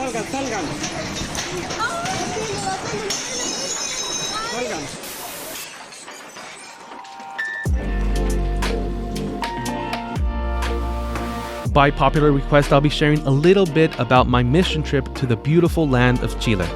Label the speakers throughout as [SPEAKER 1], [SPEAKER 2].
[SPEAKER 1] salgan, salgan, salgan.
[SPEAKER 2] By popular request, I'll be sharing a little bit about my mission trip to the beautiful land of Chile.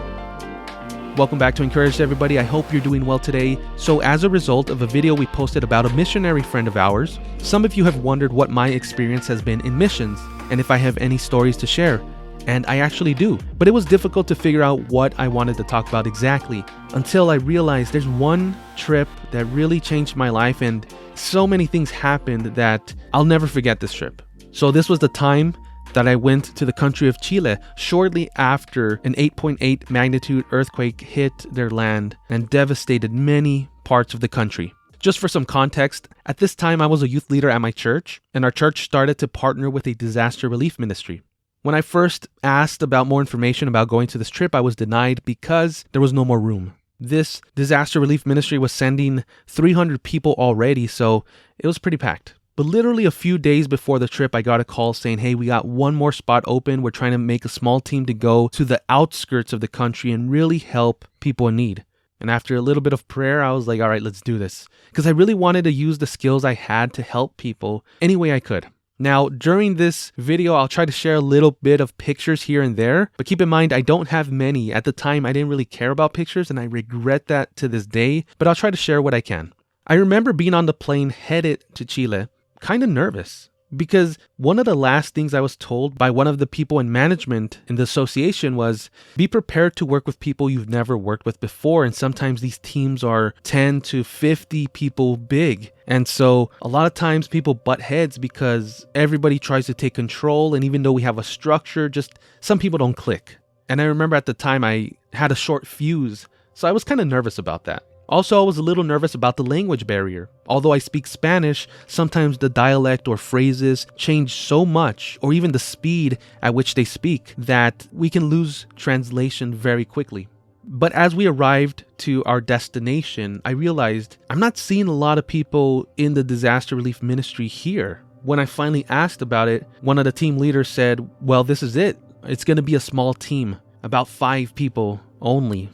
[SPEAKER 2] Welcome back to Encourage Everybody. I hope you're doing well today. So as a result of a video we posted about a missionary friend of ours, some of you have wondered what my experience has been in missions and if I have any stories to share. And I actually do. But it was difficult to figure out what I wanted to talk about exactly until I realized there's one trip that really changed my life, and so many things happened that I'll never forget this trip. So this was the time that I went to the country of Chile shortly after an 8.8 magnitude earthquake hit their land and devastated many parts of the country. Just for some context, at this time I was a youth leader at my church, and our church started to partner with a disaster relief ministry. When I first asked about more information about going to this trip, I was denied because there was no more room. This disaster relief ministry was sending 300 people already, so it was pretty packed. But literally a few days before the trip, I got a call saying, hey, we got one more spot open. We're trying to make a small team to go to the outskirts of the country and really help people in need. And after a little bit of prayer, I was like, all right, let's do this. Because I really wanted to use the skills I had to help people any way I could. Now, during this video, I'll try to share a little bit of pictures here and there, but keep in mind, I don't have many. At the time, I didn't really care about pictures, and I regret that to this day, but I'll try to share what I can. I remember being on the plane headed to Chile, kind of nervous, because one of the last things I was told by one of the people in management in the association was, be prepared to work with people you've never worked with before. And sometimes these teams are 10 to 50 people big. And so a lot of times people butt heads because everybody tries to take control. And even though we have a structure, just some people don't click. And I remember at the time I had a short fuse, so I was kind of nervous about that. Also, I was a little nervous about the language barrier. Although I speak Spanish, sometimes the dialect or phrases change so much, or even the speed at which they speak, that we can lose translation very quickly. But as we arrived to our destination, I realized I'm not seeing a lot of people in the disaster relief ministry here. When I finally asked about it, one of the team leaders said, well, this is it. It's going to be a small team, about 5 people only.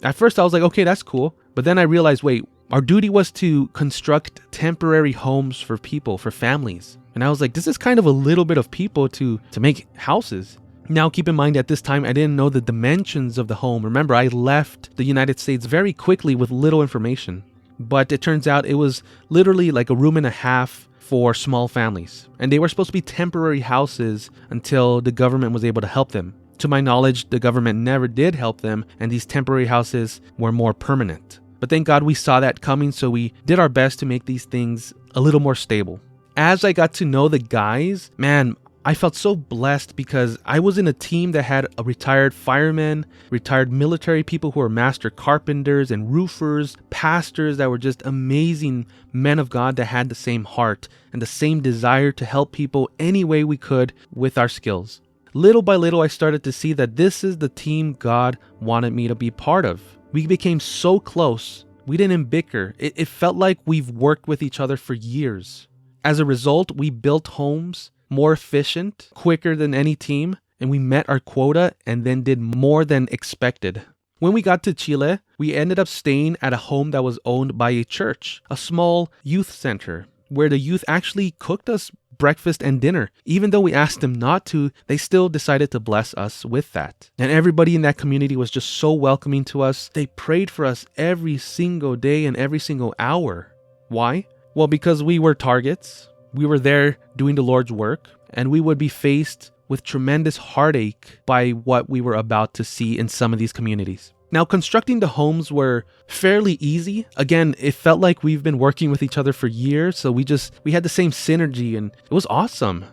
[SPEAKER 2] At first, I was like, okay, that's cool. But then I realized, wait, our duty was to construct temporary homes for people, for families. And I was like, this is kind of a little bit of people to make houses. Now, keep in mind, at this time, I didn't know the dimensions of the home. Remember, I left the United States very quickly with little information. But it turns out it was literally like a room and a half for small families. And they were supposed to be temporary houses until the government was able to help them. To my knowledge, the government never did help them, and these temporary houses were more permanent. But thank God we saw that coming, so we did our best to make these things a little more stable. As I got to know the guys, man, I felt so blessed because I was in a team that had a retired fireman, retired military people who were master carpenters and roofers, pastors that were just amazing men of God that had the same heart and the same desire to help people any way we could with our skills. Little by little, I started to see that this is the team God wanted me to be part of. We became so close. We didn't bicker. It felt like we've worked with each other for years. As a result, we built homes more efficient, quicker than any team, and we met our quota and then did more than expected. When we got to Chile, we ended up staying at a home that was owned by a church, a small youth center, where the youth actually cooked us breakfast and dinner. Even though we asked them not to, they still decided to bless us with that. And everybody in that community was just so welcoming to us. They prayed for us every single day and every single hour. Why? Well, because we were targets. We were there doing the Lord's work, and we would be faced with tremendous heartache by what we were about to see in some of these communities. Now, constructing the homes were fairly easy. Again, it felt like we've been working with each other for years, so we had the same synergy, and it was awesome.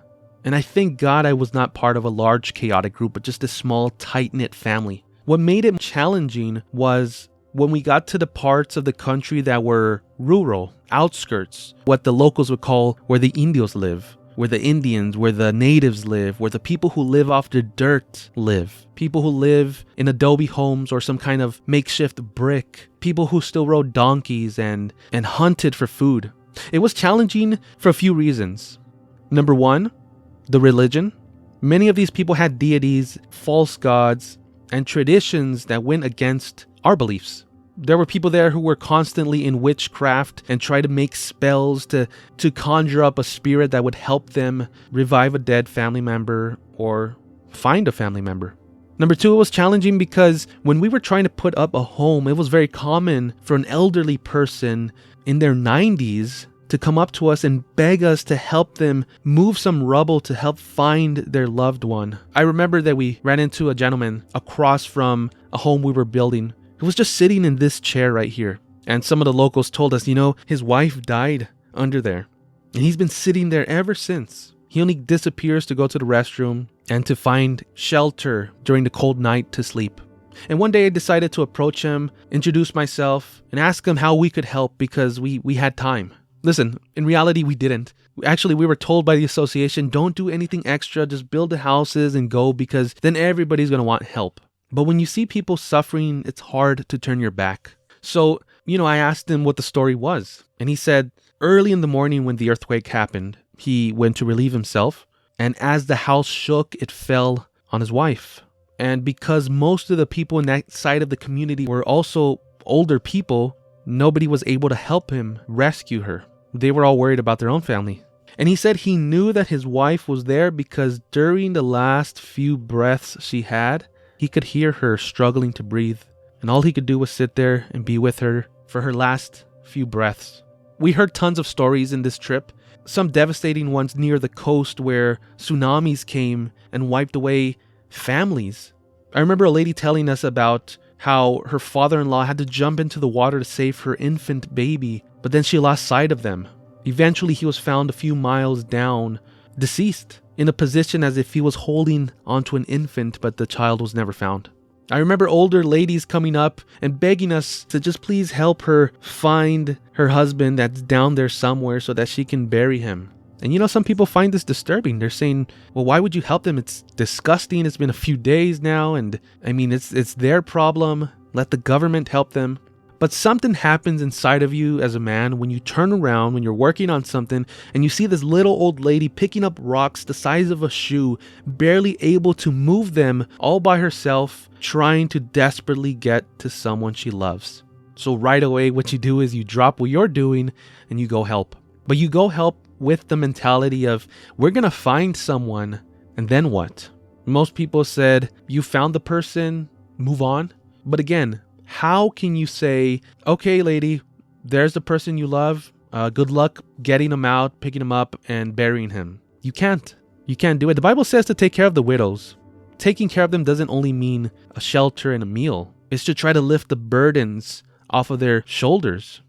[SPEAKER 2] And I thank God I was not part of a large chaotic group, but just a small, tight-knit family. What made it challenging was when we got to the parts of the country that were rural, outskirts, what the locals would call where the Indios live, where the Indians, where the natives live, where the people who live off the dirt live, people who live in adobe homes or some kind of makeshift brick, people who still rode donkeys and hunted for food. It was challenging for a few reasons. Number one, the religion. Many of these people had deities, false gods, and traditions that went against our beliefs. There were people there who were constantly in witchcraft and tried to make spells to conjure up a spirit that would help them revive a dead family member or find a family member. Number two, it was challenging because when we were trying to put up a home, it was very common for an elderly person in their 90s to come up to us and beg us to help them move some rubble to help find their loved one. I remember that we ran into a gentleman across from a home we were building who was just sitting in this chair right here. And some of the locals told us, his wife died under there. And he's been sitting there ever since. He only disappears to go to the restroom and to find shelter during the cold night to sleep. And one day I decided to approach him, introduce myself, and ask him how we could help because we had time. Listen, in reality, we didn't. Actually, we were told by the association, don't do anything extra, just build the houses and go because then everybody's going to want help. But when you see people suffering, it's hard to turn your back. So, I asked him what the story was. And he said, early in the morning when the earthquake happened, he went to relieve himself. And as the house shook, it fell on his wife. And because most of the people in that side of the community were also older people, nobody was able to help him rescue her. They were all worried about their own family. And he said he knew that his wife was there because during the last few breaths she had, he could hear her struggling to breathe. And all he could do was sit there and be with her for her last few breaths. We heard tons of stories in this trip. Some devastating ones near the coast where tsunamis came and wiped away families. I remember a lady telling us about how her father-in-law had to jump into the water to save her infant baby, but then she lost sight of them. Eventually, he was found a few miles down, deceased, in a position as if he was holding onto an infant, but the child was never found. I remember older ladies coming up and begging us to just please help her find her husband that's down there somewhere so that she can bury him. And some people find this disturbing. They're saying, well, why would you help them? It's disgusting. It's been a few days now. And it's their problem. Let the government help them. But something happens inside of you as a man when you turn around, when you're working on something, and you see this little old lady picking up rocks the size of a shoe, barely able to move them all by herself, trying to desperately get to someone she loves. So right away, what you do is you drop what you're doing and you go help. But you go help with the mentality of, we're going to find someone, and then what? Most people said, you found the person, move on. But again, how can you say, okay, lady, there's the person you love. Good luck getting him out, picking him up, and burying him. You can't. You can't do it. The Bible says to take care of the widows. Taking care of them doesn't only mean a shelter and a meal. It's to try to lift the burdens off of their shoulders.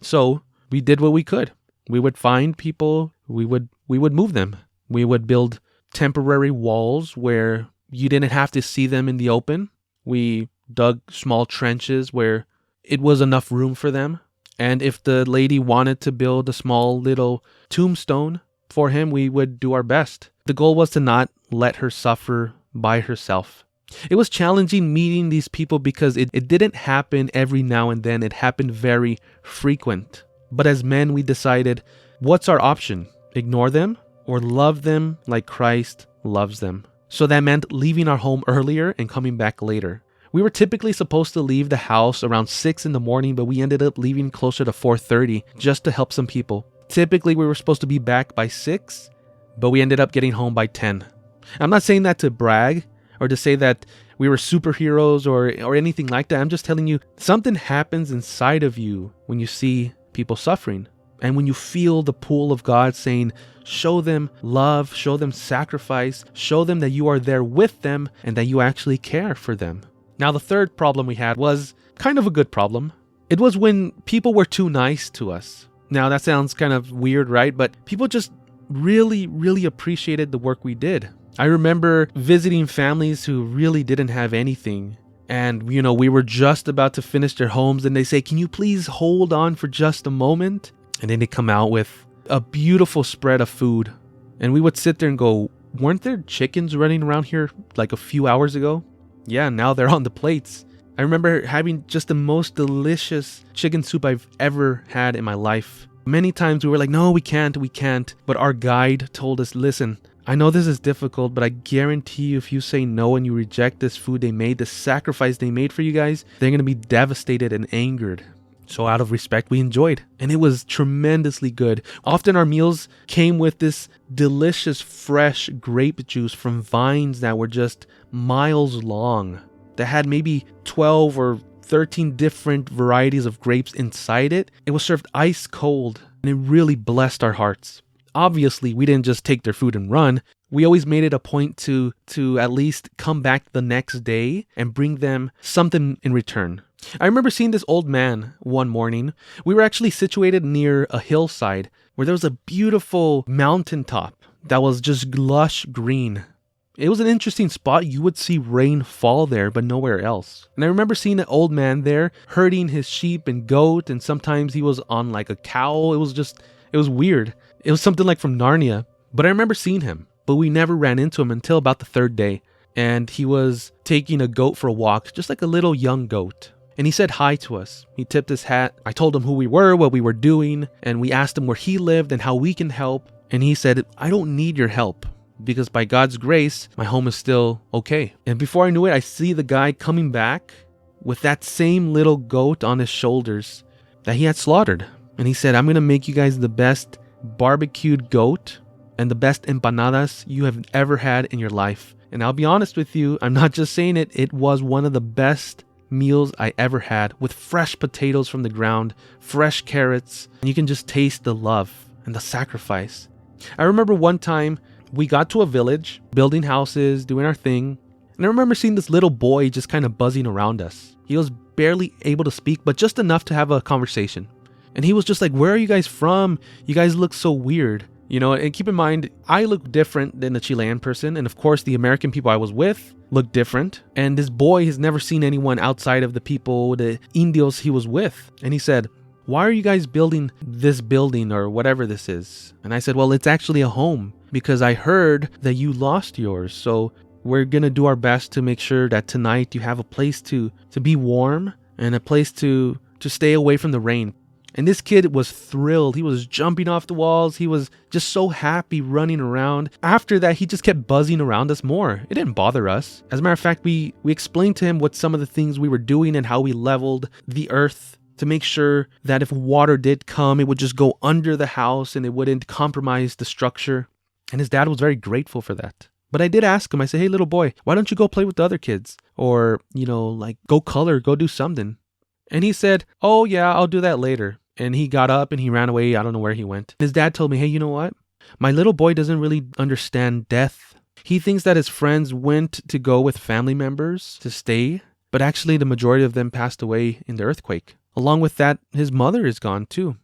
[SPEAKER 2] So we did what we could. We would find people. We would move them. We would build temporary walls where you didn't have to see them in the open. We dug small trenches where it was enough room for them. And if the lady wanted to build a small little tombstone for him, we would do our best. The goal was to not let her suffer by herself. It was challenging meeting these people because it didn't happen every now and then. It happened very frequent. But as men, we decided, what's our option? Ignore them or love them like Christ loves them? So that meant leaving our home earlier and coming back later. We were typically supposed to leave the house around 6 in the morning, but we ended up leaving closer to 4:30 just to help some people. Typically, we were supposed to be back by 6, but we ended up getting home by 10. I'm not saying that to brag or to say that we were superheroes or anything like that. I'm just telling you, something happens inside of you when you see people suffering. And when you feel the pull of God saying, show them love, show them sacrifice, show them that you are there with them and that you actually care for them. Now, the third problem we had was kind of a good problem. It was when people were too nice to us. Now, that sounds kind of weird, right? But people just really, really appreciated the work we did. I remember visiting families who really didn't have anything. And, we were just about to finish their homes and they say, can you please hold on for just a moment? And then they come out with a beautiful spread of food. And we would sit there and go, weren't there chickens running around here like a few hours ago? Yeah, now they're on the plates. I remember having just the most delicious chicken soup I've ever had in my life. Many times we were like, no, we can't. But our guide told us, listen, I know this is difficult, but I guarantee you if you say no and you reject this food they made, the sacrifice they made for you guys, they're going to be devastated and angered. So out of respect, we enjoyed. And it was tremendously good. Often our meals came with this delicious fresh grape juice from vines that were just miles long, that had maybe 12 or 13 different varieties of grapes inside it. It was served ice cold, and it really blessed our hearts. Obviously, we didn't just take their food and run. We always made it a point to at least come back the next day and bring them something in return. I remember seeing this old man one morning. We were actually situated near a hillside where there was a beautiful mountaintop that was just lush green. It was an interesting spot. You would see rain fall there, but nowhere else. And I remember seeing an old man there herding his sheep and goat, and sometimes he was on like a cow. It was weird. It was something like from Narnia. But I remember seeing him, but we never ran into him until about the third day. And he was taking a goat for a walk, just like a little young goat. And he said hi to us. He tipped his hat. I told him who we were, what we were doing, and we asked him where he lived and how we can help. And he said, I don't need your help, because by God's grace, my home is still okay. And before I knew it, I see the guy coming back with that same little goat on his shoulders that he had slaughtered. And he said, I'm going to make you guys the best barbecued goat and the best empanadas you have ever had in your life. And I'll be honest with you, I'm not just saying it. It was one of the best meals I ever had, with fresh potatoes from the ground, fresh carrots, and you can just taste the love and the sacrifice. I remember one time we got to a village, building houses, doing our thing, and I remember seeing this little boy just kind of buzzing around us. He was barely able to speak, but just enough to have a conversation. And he was just like, where are you guys from? You guys look so weird. You know, and keep in mind, I look different than a Chilean person. And of course, the American people I was with look different. And this boy has never seen anyone outside of the people, the Indios he was with. And he said, why are you guys building this building or whatever this is? And I said, well, it's actually a home because I heard that you lost yours. So we're going to do our best to make sure that tonight you have a place to be warm and a place to stay away from the rain. And this kid was thrilled. He was jumping off the walls. He was just so happy running around. After that, he just kept buzzing around us more. It didn't bother us. As a matter of fact, we explained to him what some of the things we were doing and how we leveled the earth to make sure that if water did come, it would just go under the house and it wouldn't compromise the structure. And his dad was very grateful for that. But I did ask him, I said, hey, little boy, why don't you go play with the other kids? Or, like go color, go do something. And he said, oh yeah, I'll do that later. And he got up and he ran away. I don't know where he went. His dad told me, hey, you know what? My little boy doesn't really understand death. He thinks that his friends went to go with family members to stay, but actually the majority of them passed away in the earthquake. Along with that, his mother is gone too.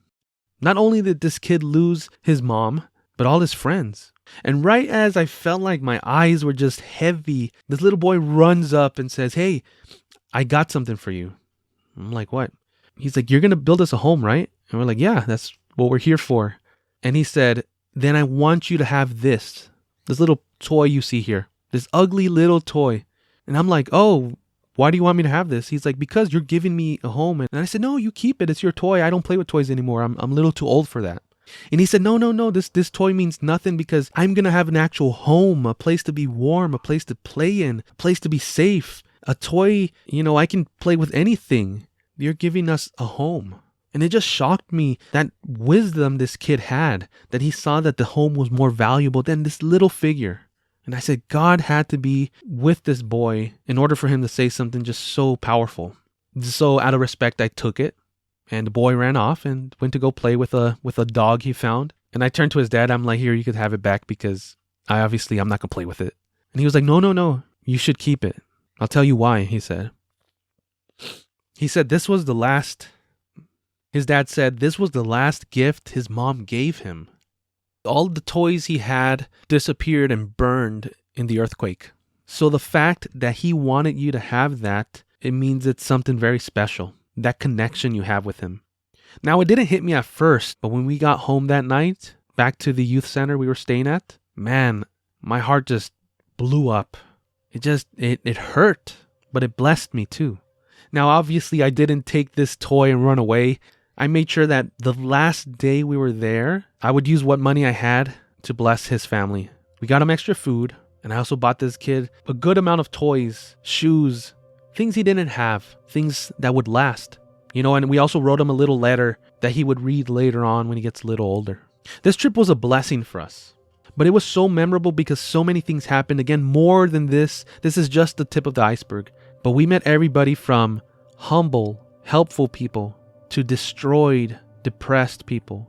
[SPEAKER 2] Not only did this kid lose his mom, but all his friends. And right as I felt like my eyes were just heavy, this little boy runs up and says, hey, I got something for you. I'm like, what? He's like, you're going to build us a home, right? And we're like, yeah, that's what we're here for. And he said, then I want you to have this little toy you see here, this ugly little toy. And I'm like, oh, why do you want me to have this? He's like, because you're giving me a home. And I said, no, you keep it. It's your toy. I don't play with toys anymore. I'm a little too old for that. And he said, no, this toy means nothing because I'm going to have an actual home, a place to be warm, a place to play in, a place to be safe. A toy, I can play with anything. You're giving us a home. And it just shocked me that wisdom this kid had, that he saw that the home was more valuable than this little figure. And I said, God had to be with this boy in order for him to say something just so powerful. So out of respect, I took it. And the boy ran off and went to go play with a dog he found. And I turned to his dad. I'm like, here, you could have it back because I'm not going to play with it. And he was like, no, you should keep it. I'll tell you why, he said. He said his dad said this was the last gift his mom gave him. All the toys he had disappeared and burned in the earthquake. So the fact that he wanted you to have that, it means it's something very special. That connection you have with him. Now, it didn't hit me at first, but when we got home that night, back to the youth center we were staying at, man, my heart just blew up. It hurt, but it blessed me too. Now, obviously, I didn't take this toy and run away. I made sure that the last day we were there, I would use what money I had to bless his family. We got him extra food, and I also bought this kid a good amount of toys, shoes, things he didn't have, things that would last. And we also wrote him a little letter that he would read later on when he gets a little older. This trip was a blessing for us, but it was so memorable because so many things happened. Again, more than this is just the tip of the iceberg. But we met everybody from humble, helpful people to destroyed, depressed people.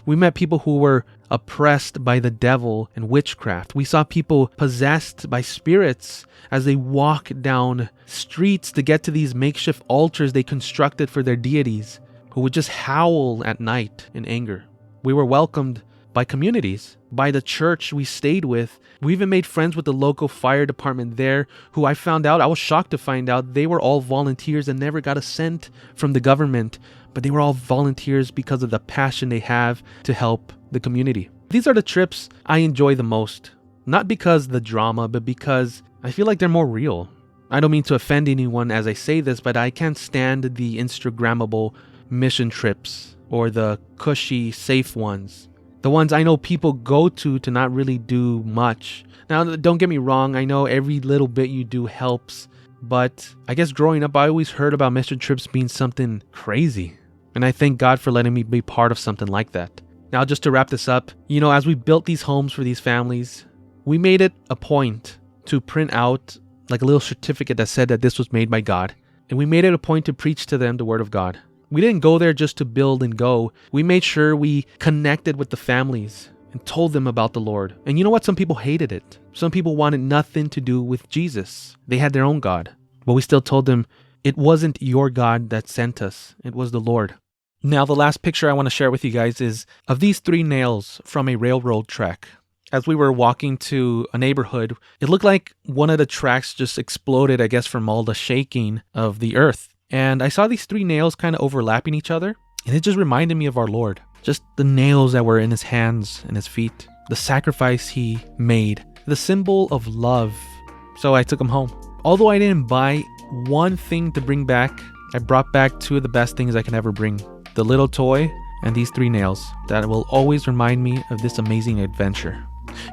[SPEAKER 2] We met people who were oppressed by the devil and witchcraft. We saw people possessed by spirits as they walked down streets to get to these makeshift altars they constructed for their deities, who would just howl at night in anger. We were welcomed by communities, by the church we stayed with. We even made friends with the local fire department there, who I was shocked to find out they were all volunteers and never got a cent from the government, but they were all volunteers because of the passion they have to help the community. These are the trips I enjoy the most, not because of the drama, but because I feel like they're more real. I don't mean to offend anyone as I say this, but I can't stand the Instagrammable mission trips or the cushy, safe ones. The ones I know people go to not really do much. Now, don't get me wrong, I know every little bit you do helps, but I guess growing up, I always heard about mission trips being something crazy. And I thank God for letting me be part of something like that. Now, just to wrap this up, as we built these homes for these families, we made it a point to print out like a little certificate that said that this was made by God. And we made it a point to preach to them the word of God. We didn't go there just to build and go. We made sure we connected with the families and told them about the Lord. And you know what? Some people hated it. Some people wanted nothing to do with Jesus. They had their own God. But we still told them it wasn't your God that sent us. It was the Lord. Now, the last picture I want to share with you guys is of these 3 nails from a railroad track. As we were walking to a neighborhood, it looked like one of the tracks just exploded, I guess, from all the shaking of the earth. And I saw these 3 nails kind of overlapping each other, and it just reminded me of our Lord. Just the nails that were in his hands and his feet, the sacrifice he made, the symbol of love. So I took them home. Although I didn't buy one thing to bring back, I brought back 2 of the best things I can ever bring. The little toy and these 3 nails that will always remind me of this amazing adventure.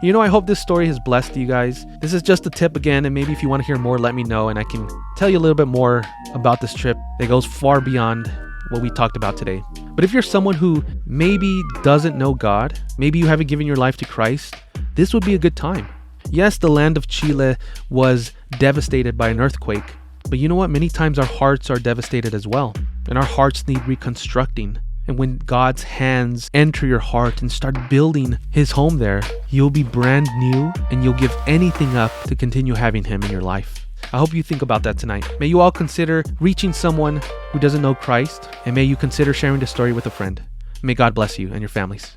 [SPEAKER 2] I hope this story has blessed you guys. This is just a tip again, and maybe if you want to hear more, let me know, and I can tell you a little bit more about this trip that goes far beyond what we talked about today. But if you're someone who maybe doesn't know God, maybe you haven't given your life to Christ, this would be a good time. Yes, the land of Chile was devastated by an earthquake, but you know what? Many times our hearts are devastated as well, and our hearts need reconstructing. And when God's hands enter your heart and start building his home there, you'll be brand new and you'll give anything up to continue having him in your life. I hope you think about that tonight. May you all consider reaching someone who doesn't know Christ, and may you consider sharing the story with a friend. May God bless you and your families.